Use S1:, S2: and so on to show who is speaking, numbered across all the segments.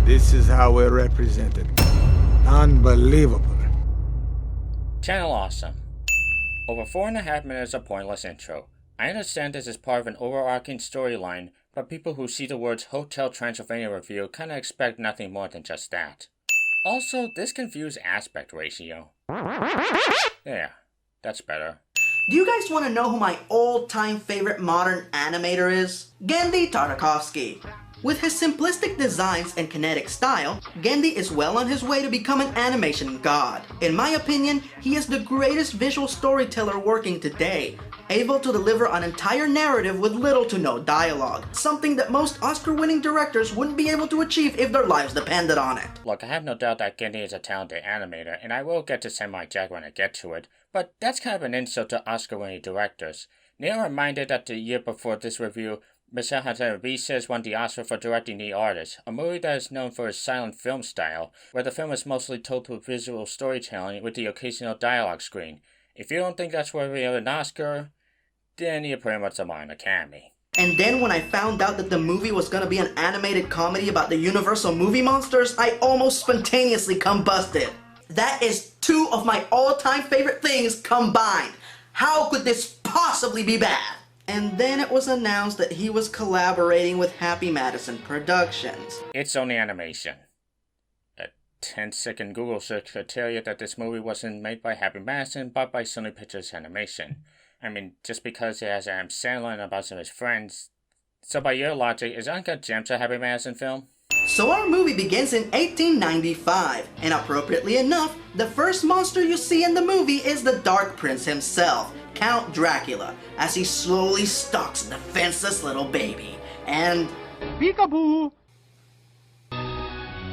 S1: This is how we're represented. Unbelievable.
S2: Channel Awesome. Over 4.5 minutes of pointless intro. I understand this is part of an overarching storyline, but people who see the words Hotel Transylvania review kinda expect nothing more than just that. Also, this confused aspect ratio. Yeah, that's better.
S3: Do you guys want to know who my all-time favorite modern animator is? Genndy Tartakovsky. With his simplistic designs and kinetic style, Genndy is well on his way to become an animation god. In my opinion, he is the greatest visual storyteller working today, able to deliver an entire narrative with little to no dialogue, something that most Oscar-winning directors wouldn't be able to achieve if their lives depended on it.
S2: Look, I have no doubt that Genndy is a talented animator, and I will get to Samurai Jack when I get to it, but that's kind of an insult to Oscar-winning directors. Neil reminded that the year before this review, Michel Hazanavicius won the Oscar for directing The Artist, a movie that is known for its silent film style, where the film is mostly told through visual storytelling with the occasional dialogue screen. If you don't think that's worthy of an Oscar, then you're pretty much a minor Academy.
S3: And then when I found out that the movie was gonna be an animated comedy about the Universal movie monsters, I almost spontaneously combusted. That is two of my all-time favorite things combined. How could this possibly be bad? And then it was announced that he was collaborating with Happy Madison Productions.
S2: It's only animation. A 10-second Google search could tell you that this movie wasn't made by Happy Madison, but by Sony Pictures Animation. I mean, just because it has Adam Sandler and a bunch of his friends. So by your logic, is Uncut Gems a Happy Madison film?
S3: So our movie begins in 1895, and appropriately enough, the first monster you see in the movie is the Dark Prince himself, Count Dracula, as he slowly stalks the defenseless little baby, and...
S4: Peekaboo!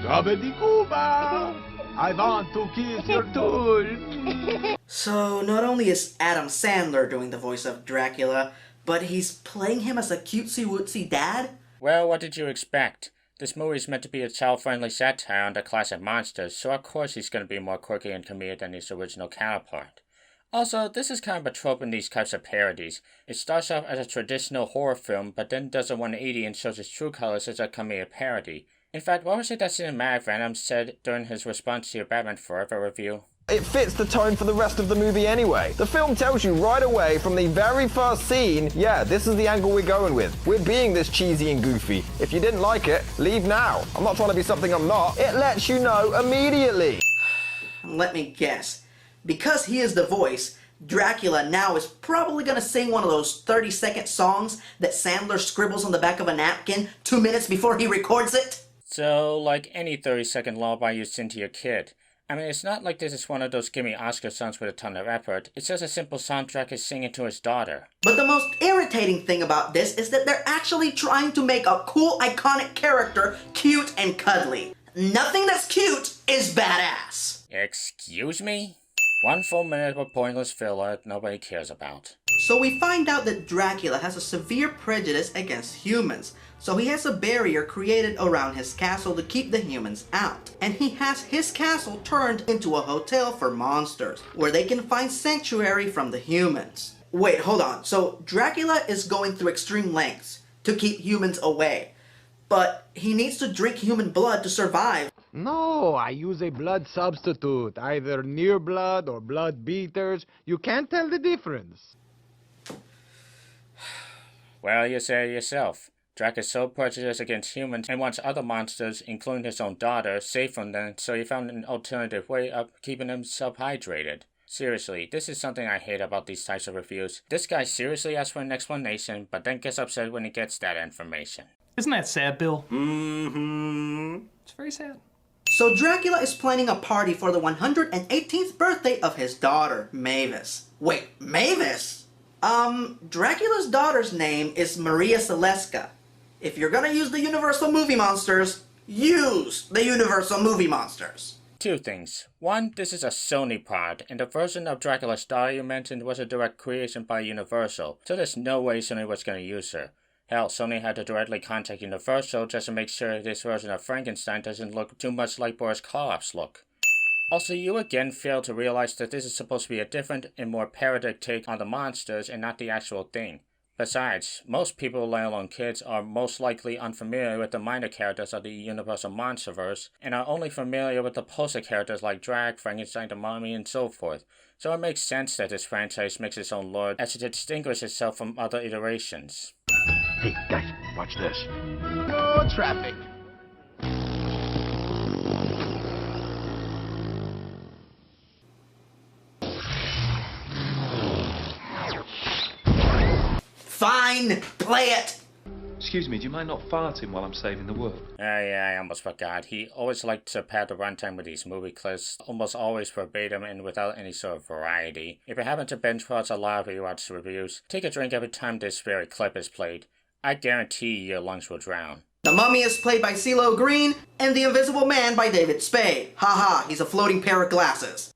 S4: Gabadikuba! I want to kiss your tool!
S3: So not only is Adam Sandler doing the voice of Dracula, but he's playing him as a cutesy-wootsy dad?
S2: Well, what did you expect? This movie is meant to be a child-friendly satire on the classic monsters, so of course he's going to be more quirky and comedic than his original counterpart. Also, this is kind of a trope in these types of parodies. It starts off as a traditional horror film, but then does a 180 and shows its true colors as a comedic parody. In fact, what was it that Cinematic Venom said during his response to your Batman Forever review?
S5: It fits the tone for the rest of the movie anyway. The film tells you right away from the very first scene, yeah, this is the angle we're going with. We're being this cheesy and goofy. If you didn't like it, leave now. I'm not trying to be something I'm not. It lets you know immediately.
S3: Let me guess. Because he is the voice, Dracula now is probably gonna sing one of those 30-second songs that Sandler scribbles on the back of a napkin 2 minutes before he records it?
S2: So, like any 30-second lullaby you sing to your kid. I mean, it's not like this is one of those gimme Oscar songs with a ton of effort. It's just a simple soundtrack he's singing to his daughter.
S3: But the most irritating thing about this is that they're actually trying to make a cool, iconic character cute and cuddly. Nothing that's cute is badass.
S2: Excuse me? 1 full minute of pointless filler nobody cares about.
S3: So we find out that Dracula has a severe prejudice against humans, so he has a barrier created around his castle to keep the humans out. And he has his castle turned into a hotel for monsters, where they can find sanctuary from the humans. Wait, hold on, so Dracula is going through extreme lengths to keep humans away, but he needs to drink human blood to survive.
S4: No, I use a blood substitute, either near blood or blood beaters. You can't tell the difference.
S2: Well, you say it yourself. Drac is so prejudiced against humans and wants other monsters, including his own daughter, safe from them, so he found an alternative way of keeping himself hydrated. Seriously, this is something I hate about these types of reviews. This guy seriously asks for an explanation, but then gets upset when he gets that information.
S6: Isn't that sad, Bill?
S3: Mm-hmm.
S6: It's very sad.
S3: So Dracula is planning a party for the 118th birthday of his daughter, Mavis. Wait, Mavis? Dracula's daughter's name is Maria Celestka. If you're gonna use the Universal movie monsters, use the Universal movie monsters.
S2: 2 things. 1, this is a Sony pod, and the version of Dracula's daughter you mentioned was a direct creation by Universal, so there's no way Sony was gonna use her. Hell, Sony had to directly contact Universal just to make sure this version of Frankenstein doesn't look too much like Boris Karloff's look. Also, you again fail to realize that this is supposed to be a different and more parodic take on the monsters and not the actual thing. Besides, most people, let alone kids, are most likely unfamiliar with the minor characters of the Universal Monsterverse, and are only familiar with the poster characters like Drag, Frankenstein, the Mummy, and so forth. So it makes sense that this franchise makes its own lore as it distinguishes itself from other iterations.
S7: Hey, guys, watch this. No traffic.
S3: Fine, play it!
S8: Excuse me, do you mind not farting while I'm saving the world?
S2: Yeah, I almost forgot. He always liked to pad the runtime with these movie clips, almost always verbatim and without any sort of variety. If you happen to binge watch a lot of rewatch reviews, take a drink every time this very clip is played. I guarantee your lungs will drown.
S3: The Mummy is played by CeeLo Green, and The Invisible Man by David Spade. Haha, he's a floating pair of glasses.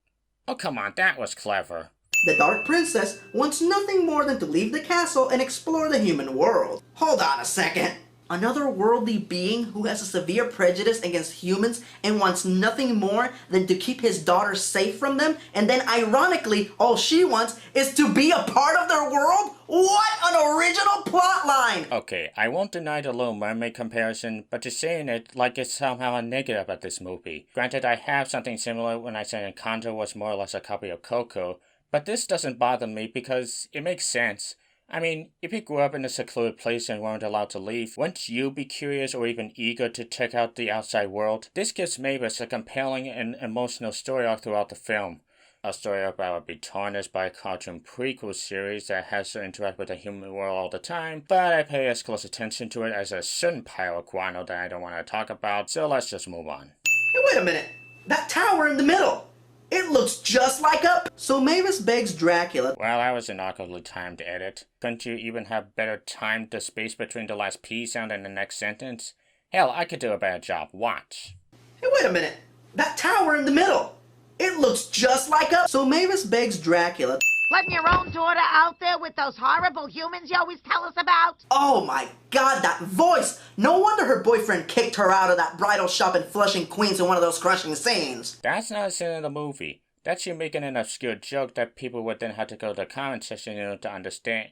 S2: Oh come on, that was clever.
S3: The Dark Princess wants nothing more than to leave the castle and explore the human world. Hold on a second. Another worldly being who has a severe prejudice against humans and wants nothing more than to keep his daughter safe from them, and then ironically, all she wants is to be a part of their world? What an original plotline!
S2: Okay, I won't deny the Little Mermaid comparison, but you're saying it like it's somehow a negative at this movie. Granted, I have something similar when I said Encanto was more or less a copy of Coco, but this doesn't bother me because it makes sense. I mean, if you grew up in a secluded place and weren't allowed to leave, wouldn't you be curious or even eager to check out the outside world? This gives Mavis a compelling and emotional story arc throughout the film. A story arc that would be tarnished by a cartoon prequel series that has to interact with the human world all the time, but I pay as close attention to it as a certain pile of guano that I don't want to talk about, so let's just move on.
S3: Hey, wait a minute. That tower in the middle. It looks just like a... So Mavis begs Dracula...
S2: Well, that was an awkwardly timed edit. Couldn't you even have better timed the space between the last P sound and the next sentence? Hell, I could do a better job. Watch.
S3: Hey, wait a minute. That tower in the middle. It looks just like a... So Mavis begs Dracula...
S9: Letting your own daughter out there with those horrible humans you always tell us about?
S3: Oh my god, that voice! No wonder her boyfriend kicked her out of that bridal shop in Flushing, Queens in one of those crushing scenes.
S2: That's not a scene in the movie. That's you making an obscure joke that people would then have to go to the comment section in order to understand.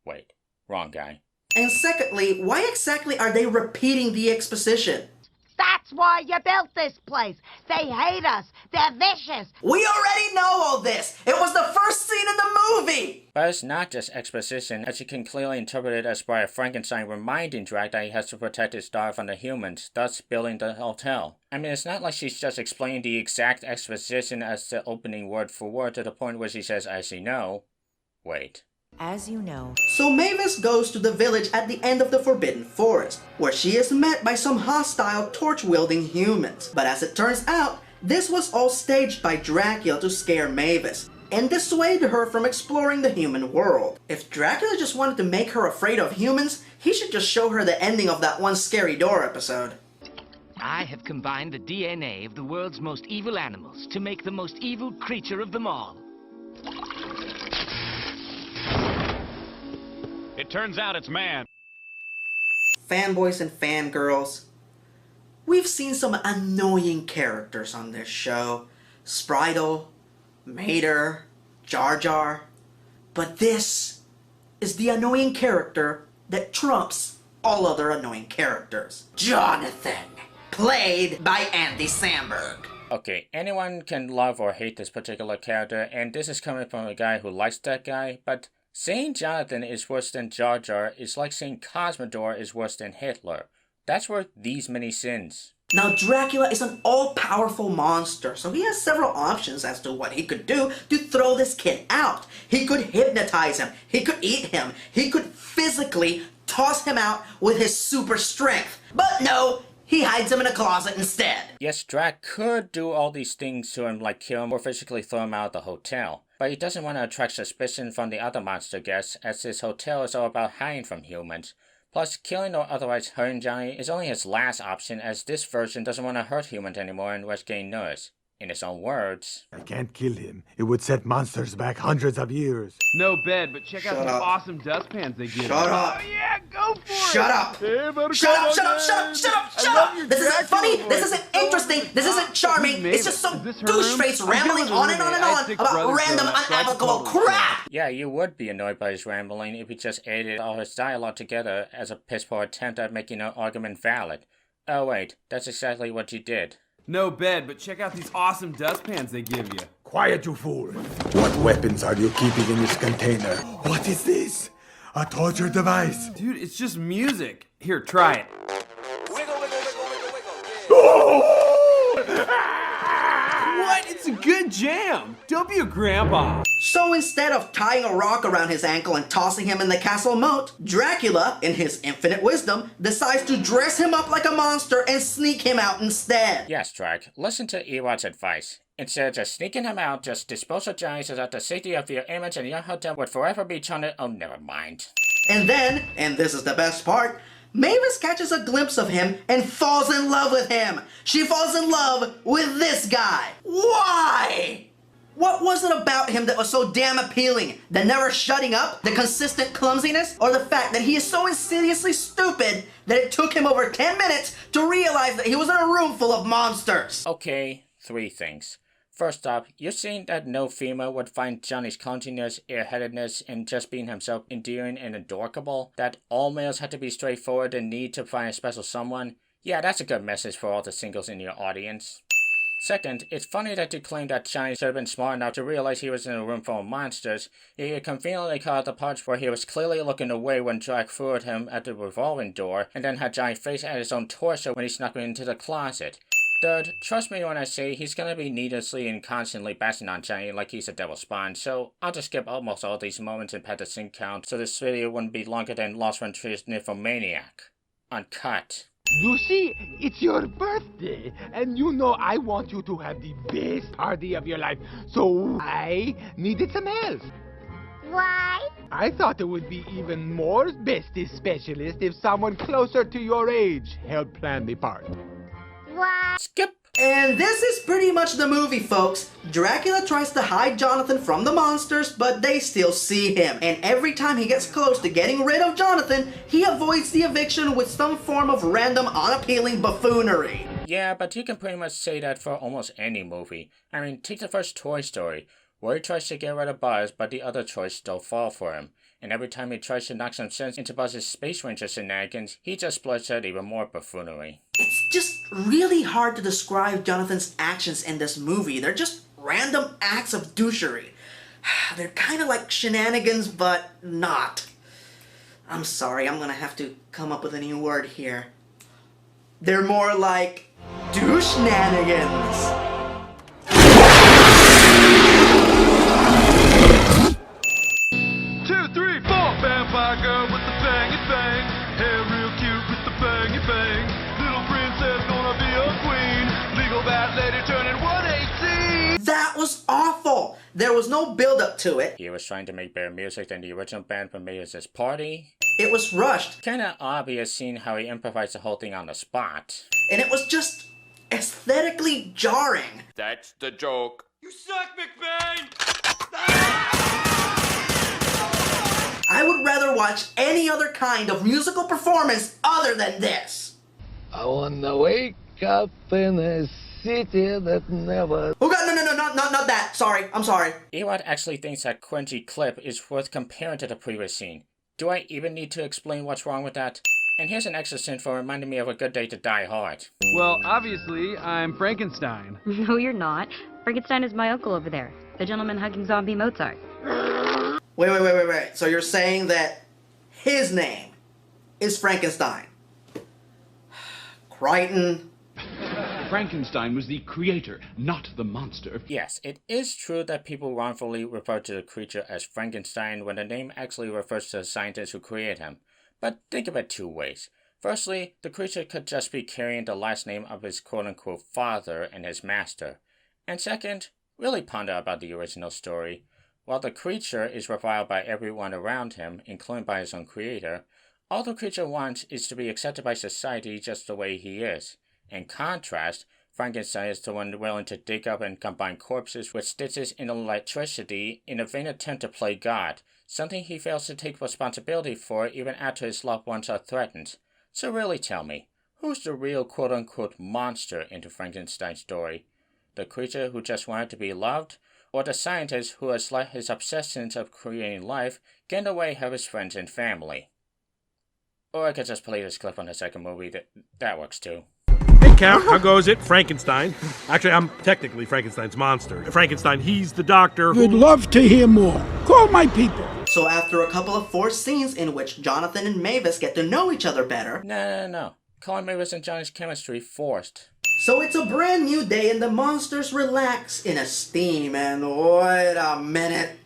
S2: Wait, wrong guy.
S3: And secondly, why exactly are they repeating the exposition?
S9: That's why you built this place. They hate us. They're vicious.
S3: We already know all this. It was the first scene in the movie.
S2: But it's not just exposition, as you can clearly interpret it as Bride Frankenstein reminding Drac that he has to protect his daughter from the humans, thus building the hotel. I mean, it's not like she's just explaining the exact exposition as the opening word for word to the point where she says, as you know. Wait.
S10: As you know.
S3: So Mavis goes to the village at the end of the Forbidden Forest, where she is met by some hostile torch-wielding humans. But as it turns out, this was all staged by Dracula to scare Mavis, and dissuade her from exploring the human world. If Dracula just wanted to make her afraid of humans, he should just show her the ending of that one Scary Door episode.
S11: I have combined the DNA of the world's most evil animals to make the most evil creature of them all.
S12: It turns out it's man.
S3: Fanboys and fangirls, we've seen some annoying characters on this show. Spritle, Mater, Jar Jar. But this is the annoying character that trumps all other annoying characters. Jonathan, played by Andy Samberg.
S2: Okay, anyone can love or hate this particular character, and this is coming from a guy who likes that guy, but saying Jonathan is worse than Jar Jar is like saying Cosmodor is worse than Hitler. That's worth these many sins.
S3: Now Dracula is an all-powerful monster, so he has several options as to what he could do to throw this kid out. He could hypnotize him, he could eat him, he could physically toss him out with his super strength. But no, he hides him in a closet instead.
S2: Yes, Drac could do all these things to him, like kill him or physically throw him out of the hotel. But he doesn't want to attract suspicion from the other monster guests, as his hotel is all about hiding from humans. Plus, killing or otherwise hurting Johnny is only his last option, as this version doesn't want to hurt humans anymore and risk getting noticed. In his own words,
S1: I can't kill him. It would set monsters back hundreds of years.
S10: No bed, but check out
S3: Shut
S10: these
S3: up.
S10: awesome dustpans they give
S3: Shut
S10: you.
S3: up.
S10: Oh yeah, go for it!
S3: Shut up! Shut up! Shut up! Shut up! Shut up! Shut up! This isn't funny. This isn't interesting. This isn't charming. It's just some douche face rambling on and on and on about random, unapplicable crap.
S2: yeah, you would be annoyed by his rambling if he just edited all his dialogue together as a piss-poor attempt at making an argument valid. Oh wait, that's exactly what you did.
S10: No bed, but check out these awesome dustpans they give you.
S1: Quiet, you fool. What weapons are you keeping in this container? What is this? A torture device.
S10: Dude, it's just music. Here, try it. What? It's a good jam. Don't be a grandpa.
S3: So instead of tying a rock around his ankle and tossing him in the castle moat, Dracula, in his infinite wisdom, decides to dress him up like a monster and sneak him out instead.
S2: Yes, Drake, listen to Ewald's advice. Instead of just sneaking him out, just dispose of Johnny so that the safety of your image and your hotel would forever be charted. Oh, never mind.
S3: And then, and this is the best part, Mavis catches a glimpse of him and falls in love with him. She falls in love with this guy. Why? What was it about him that was so damn appealing? The never shutting up, the consistent clumsiness, or the fact that he is so insidiously stupid that it took him over 10 minutes to realize that he was in a room full of monsters?
S2: Okay, 3 things. First off, you're saying that no female would find Johnny's clumsiness, airheadedness, and just being himself endearing and adorable? That all males have to be straightforward and need to find a special someone? Yeah, that's a good message for all the singles in your audience. Second, it's funny that you claim that Johnny should have been smart enough to realize he was in a room full of monsters, yet you conveniently caught the parts where he was clearly looking away when Jack threw at him at the revolving door, and then had Johnny face at his own torso when he snuck into the closet. Third, trust me when I say he's gonna be needlessly and constantly bashing on Johnny like he's a devil spawn, so I'll just skip almost all these moments and pad the sync count so this video wouldn't be longer than Lost Frontiers Nymphomaniac. Uncut.
S4: You see, it's your birthday, and you know I want you to have the best party of your life, so I needed some help.
S9: Why?
S4: I thought it would be even more bestest specialist if someone closer to your age helped plan the party.
S9: Why?
S2: Skip!
S3: And this is pretty much the movie, folks. Dracula tries to hide Jonathan from the monsters, but they still see him. And every time he gets close to getting rid of Jonathan, he avoids the eviction with some form of random, unappealing buffoonery.
S2: Yeah, but you can pretty much say that for almost any movie. I mean, take the first Toy Story, where he tries to get rid of Buzz, but the other toys still fall for him. And every time he tries to knock some sense into Buzz's Space Ranger shenanigans, he just splurts out even more buffoonery.
S3: It's just really hard to describe Jonathan's actions in this movie. They're just random acts of douchery. They're kind of like shenanigans, but not. I'm sorry, I'm gonna have to come up with a new word here. They're more like douche-nanigans.
S8: Vampire girl with the bangy bang, hair real cute with the bangy bang. Little princess gonna be a queen, legal bad lady turning 118.
S3: That was awful. There was no build-up to it.
S2: He was trying to make better music than the original band from Mavis' party.
S3: It was rushed.
S2: Kinda obvious seeing how he improvised the whole thing on the spot.
S3: And it was just aesthetically jarring.
S8: That's the joke. You suck, McBain!
S3: I would rather watch any other kind of musical performance other than this.
S4: I wanna wake up in a city that never...
S3: Oh god, no, not that. Sorry, I'm sorry.
S2: Ewald actually thinks that cringy clip is worth comparing to the previous scene. Do I even need to explain what's wrong with that? And here's an extra sin for reminding me of A Good Day to Die Hard.
S10: Well, obviously, I'm Frankenstein.
S12: No, you're not. Frankenstein is my uncle over there, the gentleman hugging zombie Mozart.
S3: Wait. So you're saying that his name is Frankenstein? Crichton.
S7: Frankenstein was the creator, not the monster.
S2: Yes, it is true that people wrongfully refer to the creature as Frankenstein when the name actually refers to the scientist who created him. But think of it 2 ways. Firstly, the creature could just be carrying the last name of his quote-unquote father and his master. And second, really ponder about the original story. While the creature is reviled by everyone around him, including by his own creator, all the creature wants is to be accepted by society just the way he is. In contrast, Frankenstein is the one willing to dig up and combine corpses with stitches in electricity in a vain attempt to play God, something he fails to take responsibility for even after his loved ones are threatened. So really tell me, who's the real quote-unquote monster into Frankenstein's story? The creature who just wanted to be loved? Or the scientist who has let his obsessions of creating life get in the way of his friends and family? Or I could just play this clip on the second movie, that works too.
S13: Hey, Count, how goes it? Frankenstein. Actually, I'm technically Frankenstein's monster. Frankenstein, he's the doctor who...
S14: Would love to hear more. Call my people.
S3: So after a couple of forced scenes in which Jonathan and Mavis get to know each other better...
S2: No. Calling Mavis and Johnny's chemistry forced.
S3: So it's a brand new day and the monsters relax in a steam and wait a minute.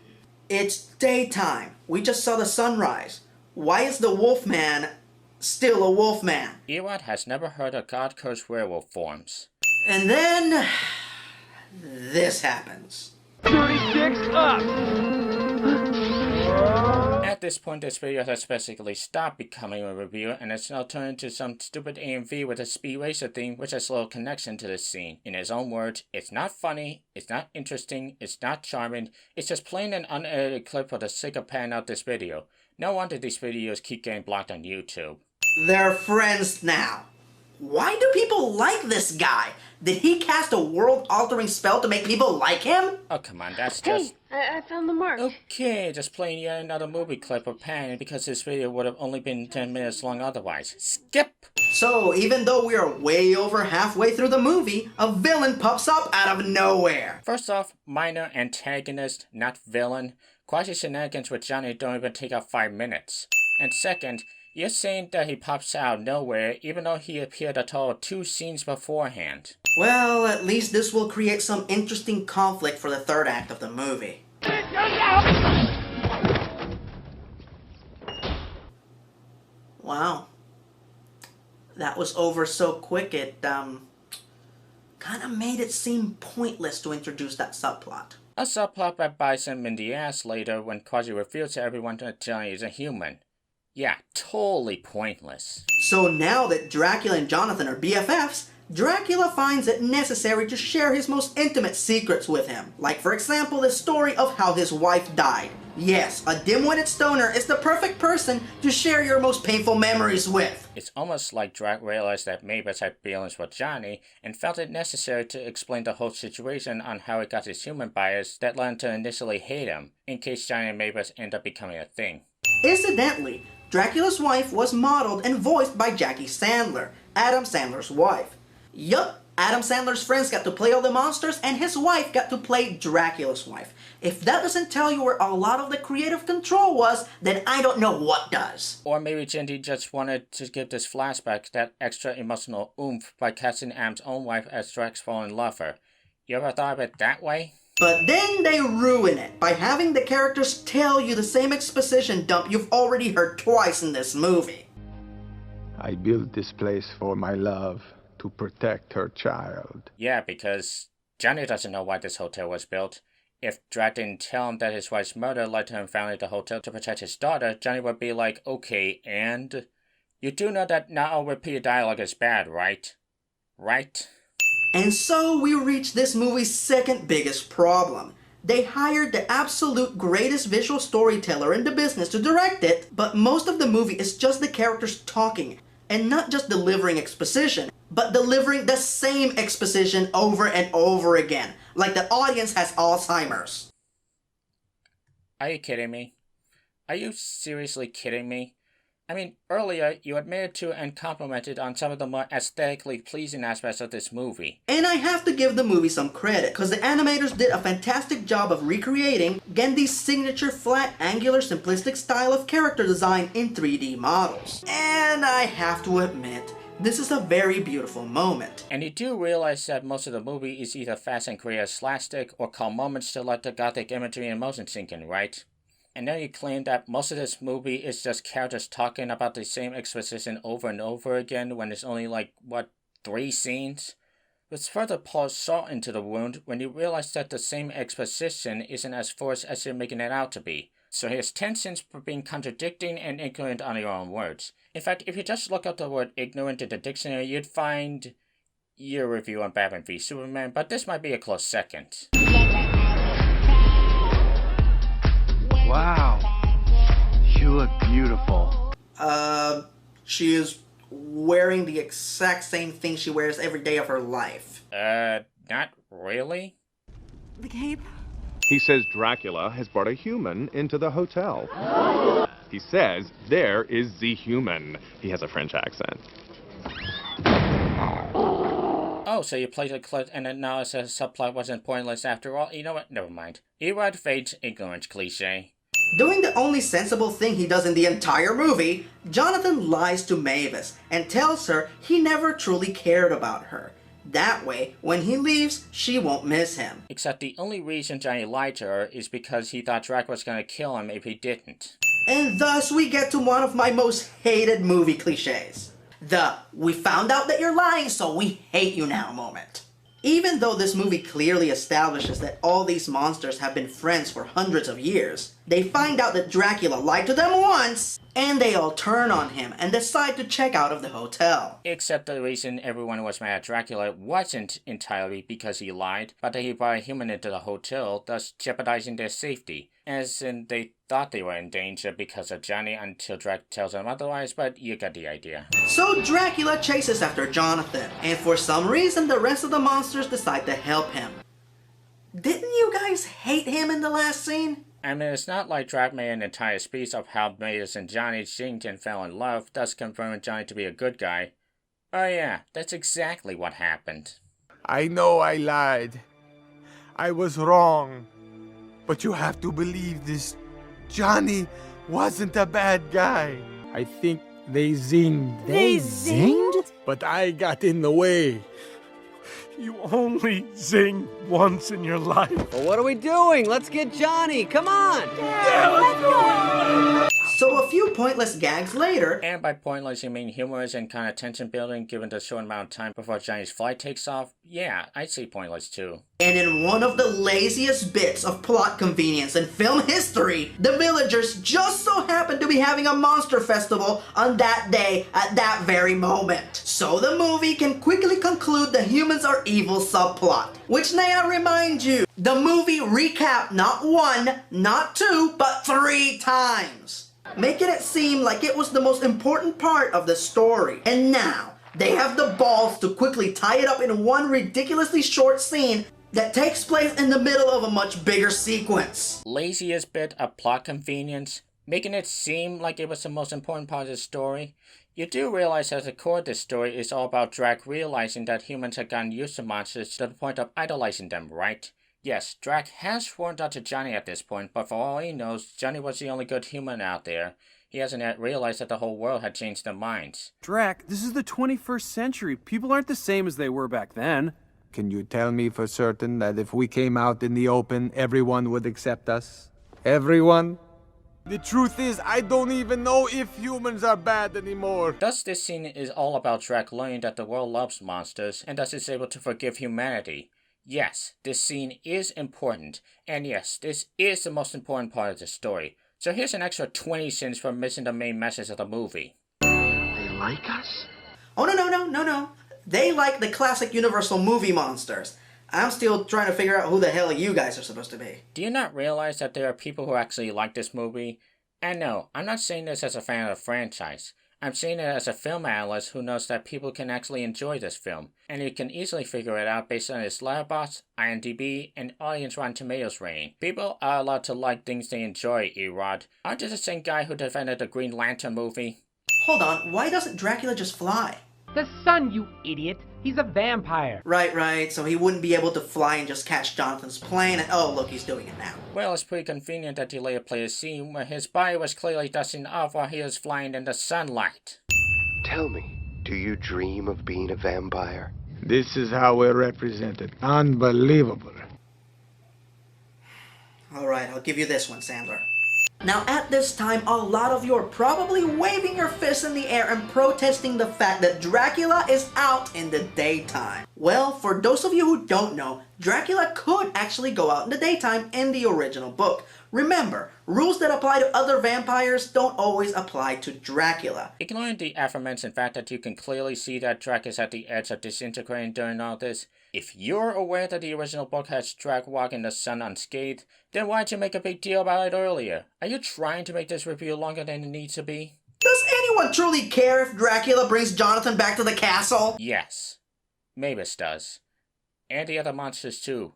S3: It's daytime. We just saw the sunrise. Why is the Wolfman still a Wolfman?
S2: Ewart has never heard of God-cursed werewolf forms.
S3: And then... this happens.
S8: 36 up!
S2: At this point, this video has basically stopped becoming a review and it's now turned into some stupid AMV with a speed racer theme which has little connection to this scene. In his own words, it's not funny, it's not interesting, it's not charming, it's just plain and unedited clip for the sake of padding out this video. No wonder these videos keep getting blocked on YouTube.
S3: They're friends now. Why do people like this guy? Did he cast a world-altering spell to make people like him?
S2: Oh, come on, that's just...
S15: Hey, I found the mark.
S2: Okay, just playing yet another movie clip of Pan because this video would have only been 10 minutes long otherwise. Skip!
S3: So, even though we are way over halfway through the movie, a villain pops up out of nowhere.
S2: First off, minor antagonist, not villain. Quasi shenanigans with Johnny don't even take up 5 minutes. And second, you're saying that he pops out of nowhere even though he appeared a total of 2 scenes beforehand.
S3: Well, at least this will create some interesting conflict for the third act of the movie. Wow. That was over so quick it, kinda made it seem pointless to introduce that subplot.
S2: A subplot that bites him in the ass later when Quasi reveals to everyone that Johnny is a human. Yeah, totally pointless.
S3: So now that Dracula and Jonathan are BFFs, Dracula finds it necessary to share his most intimate secrets with him. Like for example, the story of how his wife died. Yes, a dim-witted stoner is the perfect person to share your most painful memories with.
S2: It's almost like Drac realized that Mavis had feelings for Johnny and felt it necessary to explain the whole situation on how he got his human bias that led him to initially hate him, in case Johnny and Mavis end up becoming a thing.
S3: Incidentally, Dracula's wife was modeled and voiced by Jackie Sandler, Adam Sandler's wife. Yup, Adam Sandler's friends got to play all the monsters and his wife got to play Dracula's wife. If that doesn't tell you where a lot of the creative control was, then I don't know what does.
S2: Or maybe Jindy just wanted to give this flashback that extra emotional oomph by casting Adam's own wife as Drac's fallen lover. You ever thought of it that way?
S3: But then they ruin it by having the characters tell you the same exposition dump you've already heard twice in this movie.
S4: I built this place for my love, to protect her child.
S2: Yeah, because Johnny doesn't know why this hotel was built. If Drac didn't tell him that his wife's murder led to him founding the hotel to protect his daughter, Johnny would be like, okay, and? You do know that not all repeated dialogue is bad, right? Right?
S3: And so we reach this movie's second biggest problem. They hired the absolute greatest visual storyteller in the business to direct it, but most of the movie is just the characters talking, and not just delivering exposition, but delivering the same exposition over and over again, like the audience has Alzheimer's.
S2: Are you kidding me? Are you seriously kidding me? I mean, earlier you admitted to and complimented on some of the more aesthetically pleasing aspects of this movie.
S3: And I have to give the movie some credit, because the animators did a fantastic job of recreating Gendy's signature flat, angular, simplistic style of character design in 3D models. And I have to admit, this is a very beautiful moment.
S2: And you do realize that most of the movie is either fast and creative slapstick or calm moments to let the gothic imagery and motion sink in, right? And then you claim that most of this movie is just characters talking about the same exposition over and over again when it's only like, 3 scenes? Which further pours salt into the wound when you realize that the same exposition isn't as forced as you're making it out to be. So here's 10 sins for being contradicting and ignorant on your own words. In fact, if you just look up the word ignorant in the dictionary, you'd find year review on Batman v Superman, but this might be a close second.
S7: Wow. You look beautiful.
S3: She is wearing the exact same thing she wears every day of her life.
S2: Not really?
S15: The cape?
S16: He says Dracula has brought a human into the hotel. He says there is the human. He has a French accent.
S2: Oh, so you played the clip and then now it says subplot wasn't pointless after all? You know what? Never mind. Erod fades ignorance cliche.
S3: Doing the only sensible thing he does in the entire movie, Jonathan lies to Mavis and tells her he never truly cared about her. That way, when he leaves, she won't miss him.
S2: Except the only reason Johnny lied to her is because he thought Drac was gonna kill him if he didn't.
S3: And thus we get to one of my most hated movie cliches. The "we found out that you're lying, so we hate you now" moment. Even though this movie clearly establishes that all these monsters have been friends for hundreds of years, they find out that Dracula lied to them once, and they all turn on him and decide to check out of the hotel.
S2: Except the reason everyone was mad at Dracula wasn't entirely because he lied, but that he brought a human into the hotel, thus jeopardizing their safety. As in, they thought they were in danger because of Johnny until Drac tells them otherwise, but you got the idea.
S3: So Dracula chases after Jonathan, and for some reason the rest of the monsters decide to help him. Didn't you guys hate him in the last scene?
S2: I mean, it's not like Drac made an entire speech of how Mavis and Johnny synced and fell in love, thus confirming Johnny to be a good guy. Oh yeah, that's exactly what happened.
S1: I know I lied. I was wrong. But you have to believe this. Johnny wasn't a bad guy. I think they zinged.
S15: They zinged?
S1: But I got in the way.
S13: You only zing once in your life.
S10: Well, what are we doing? Let's get Johnny. Come on.
S15: Yeah, let's go.
S3: So a few pointless gags later,
S2: And by pointless you mean humorous and kind of tension building given the short amount of time before Johnny's flight takes off? Yeah, I'd say pointless too.
S3: and in one of the laziest bits of plot convenience in film history, the villagers just so happen to be having a monster festival on that day at that very moment. So the movie can quickly conclude the humans are evil subplot. Which may I remind you, the movie recapped not one, not two, but 3 times, making it seem like it was the most important part of the story. And now, they have the balls to quickly tie it up in one ridiculously short scene that takes place in the middle of a much bigger sequence.
S2: Laziest bit of plot convenience, making it seem like it was the most important part of the story. You do realize that the core of this story is all about Drac realizing that humans have gotten used to monsters to the point of idolizing them, right? Yes, Drac has warmed up to Johnny at this point, but for all he knows, Johnny was the only good human out there. He hasn't yet realized that the whole world had changed their minds.
S10: Drac, this is the 21st century. People aren't the same as they were back then.
S1: Can you tell me for certain that if we came out in the open, everyone would accept us? Everyone? The truth is, I don't even know if humans are bad anymore.
S2: Thus, this scene is all about Drac learning that the world loves monsters, and thus is able to forgive humanity. Yes, this scene is important, and yes, this is the most important part of the story. So here's an extra 20 cents for missing the main message of the movie.
S7: They like us?
S3: Oh no. They like the classic Universal movie monsters. I'm still trying to figure out who the hell you guys are supposed to be.
S2: Do you not realize that there are people who actually like this movie? And no, I'm not saying this as a fan of the franchise. I'm saying it as a film analyst who knows that people can actually enjoy this film, and you can easily figure it out based on its Letterboxd, IMDb, and Audience Rotten Tomatoes rating. People are allowed to like things they enjoy, Erod. Aren't you the same guy who defended the Green Lantern movie?
S3: Hold on, why doesn't Dracula just fly?
S17: The sun, you idiot. He's a vampire.
S3: Right, so he wouldn't be able to fly and just catch Jonathan's plane, and oh look, he's doing it now.
S2: Well, it's pretty convenient that you later play a scene where his body was clearly dusting off while he was flying in the sunlight.
S7: Tell me, do you dream of being a vampire?
S1: This is how we're represented. Unbelievable.
S3: Alright, I'll give you this one, Sandler. Now at this time, a lot of you are probably waving your fists in the air and protesting the fact that Dracula is out in the daytime. Well, for those of you who don't know, Dracula could actually go out in the daytime in the original book. Remember, rules that apply to other vampires don't always apply to Dracula.
S2: Ignoring the aforementioned fact that you can clearly see that Drac is at the edge of disintegrating during all this, if you're aware that the original book has Drac walking the sun unscathed, then why'd you make a big deal about it earlier? Are you trying to make this review longer than it needs to be?
S3: Does anyone truly care if Dracula brings Jonathan back to the castle?
S2: Yes. Mavis does. And the other monsters too.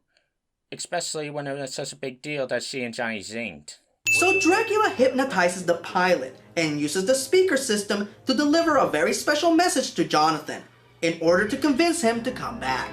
S2: Especially when it was such a big deal that she and Johnny zinged.
S3: So Dracula hypnotizes the pilot and uses the speaker system to deliver a very special message to Jonathan in order to convince him to come back.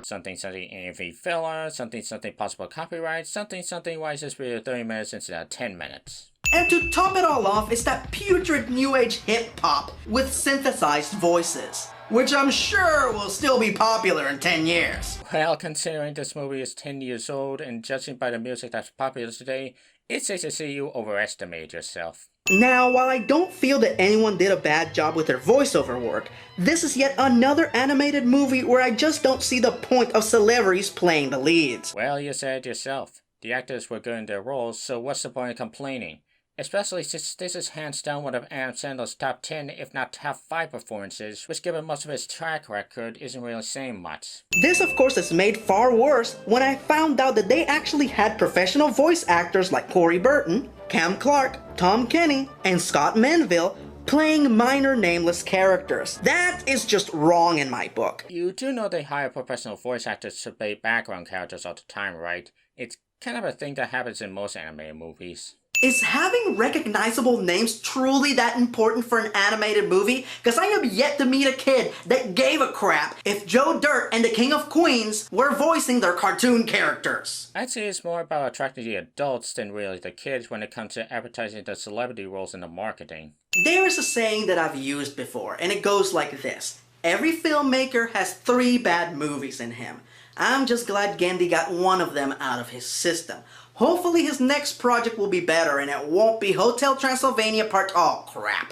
S2: Something AV filler, something possible copyright, something why is this video 30 minutes instead of 10 minutes.
S3: And to top it all off is that putrid new age hip hop with synthesized voices, which I'm sure will still be popular in 10 years.
S2: Well, considering this movie is 10 years old and judging by the music that's popular today, it's safe to say you overestimate yourself.
S3: Now, while I don't feel that anyone did a bad job with their voiceover work, this is yet another animated movie where I just don't see the point of celebrities playing the leads.
S2: Well, you said it yourself. The actors were good in their roles, so what's the point of complaining? Especially since this is hands down one of Adam Sandler's top 10, if not top 5 performances, which given most of his track record isn't really saying much.
S3: This of course is made far worse when I found out that they actually had professional voice actors like Corey Burton, Cam Clark, Tom Kenny, and Scott Menville playing minor nameless characters. That is just wrong in my book.
S2: You do know they hire professional voice actors to play background characters all the time, right? It's kind of a thing that happens in most animated movies.
S3: Is having recognizable names truly that important for an animated movie? Because I have yet to meet a kid that gave a crap if Joe Dirt and the King of Queens were voicing their cartoon characters.
S2: I'd say it's more about attracting the adults than really the kids when it comes to advertising the celebrity roles in the marketing.
S3: There is a saying that I've used before, and it goes like this. Every filmmaker has 3 bad movies in him. I'm just glad Gandhi got one of them out of his system. Hopefully his next project will be better and it won't be Hotel Transylvania Part... Oh, crap.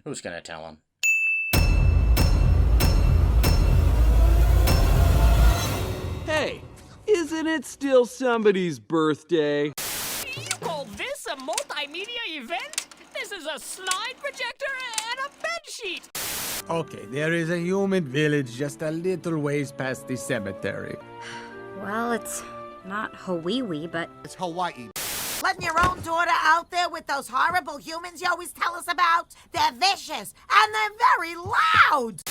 S2: Who's gonna tell him?
S10: Hey, isn't it still somebody's birthday?
S18: You call this a multimedia event? This is a slide projector and a bedsheet.
S1: Okay, there is a human village just a little ways past the cemetery.
S12: Well, it's not Hawaii, but
S19: it's Hawaii.
S9: Letting your own daughter out there with those horrible humans you always tell us about? They're vicious, and they're very loud!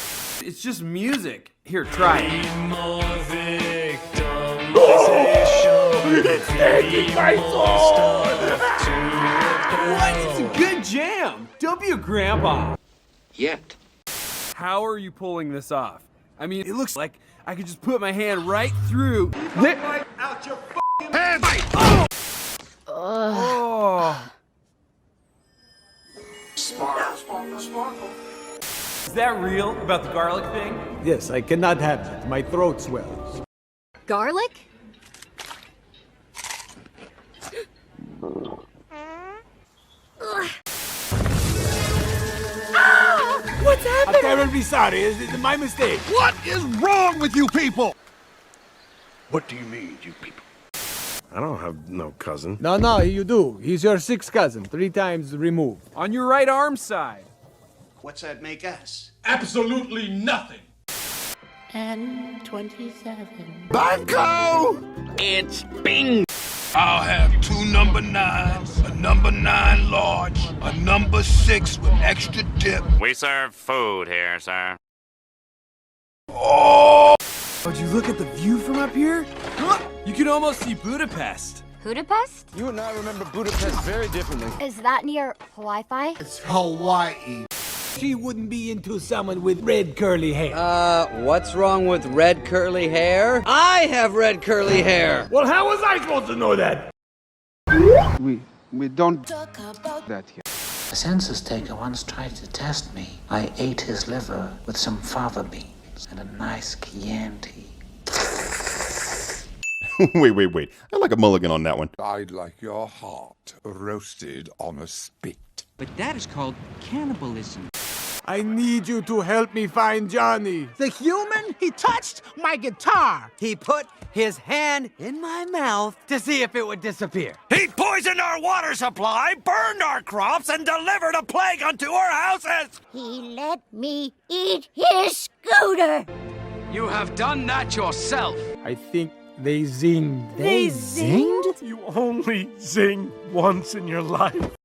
S10: It's just music. Here, try it.
S1: It's taking my soul!
S10: What? It's a good jam. Don't be a grandpa.
S11: Yet.
S10: How are you pulling this off? I mean, it looks like I could just put my hand right through.
S8: Out your f***ing
S10: hand! Oh.
S8: Sparkle.
S10: Is that real about the garlic thing?
S1: Yes, I cannot have it. My throat swells.
S15: Garlic?
S9: What's happening?
S1: I'm terribly sorry. It's my mistake.
S19: What is wrong with you people?
S7: What do you mean, you people? I don't have no cousin.
S1: No, you do. He's your 6th cousin, 3 times removed.
S10: On your right arm side.
S19: What's that make us?
S8: Absolutely nothing.
S9: And 27.
S19: Banco!
S11: It's Bing!
S8: I'll have 2 number 9s, a number 9 large, a number 6 with extra dip.
S2: We serve food here, sir.
S8: Oh!
S10: Would you look at the view from up here? You can almost see Budapest.
S15: Budapest?
S5: You and I remember Budapest very differently.
S15: Is that near Wi-Fi?
S19: It's Hawaii.
S1: She wouldn't be into someone with red curly hair.
S20: What's wrong with red curly hair? I have red curly hair!
S1: Well, how was I supposed to know that?
S21: We don't talk about that here.
S22: A census taker once tried to test me. I ate his liver with some fava beans and a nice Chianti.
S23: Wait. I like a mulligan on that one.
S24: I'd like your heart roasted on a spit.
S11: But that is called cannibalism.
S1: I need you to help me find Johnny.
S4: The human? He touched my guitar. He put his hand in my mouth to see if it would disappear.
S6: He poisoned our water supply, burned our crops, and delivered a plague unto our houses!
S14: He let me eat his scooter.
S6: You have done that yourself.
S1: I think they zinged.
S14: They zinged?
S13: You only zing once in your life.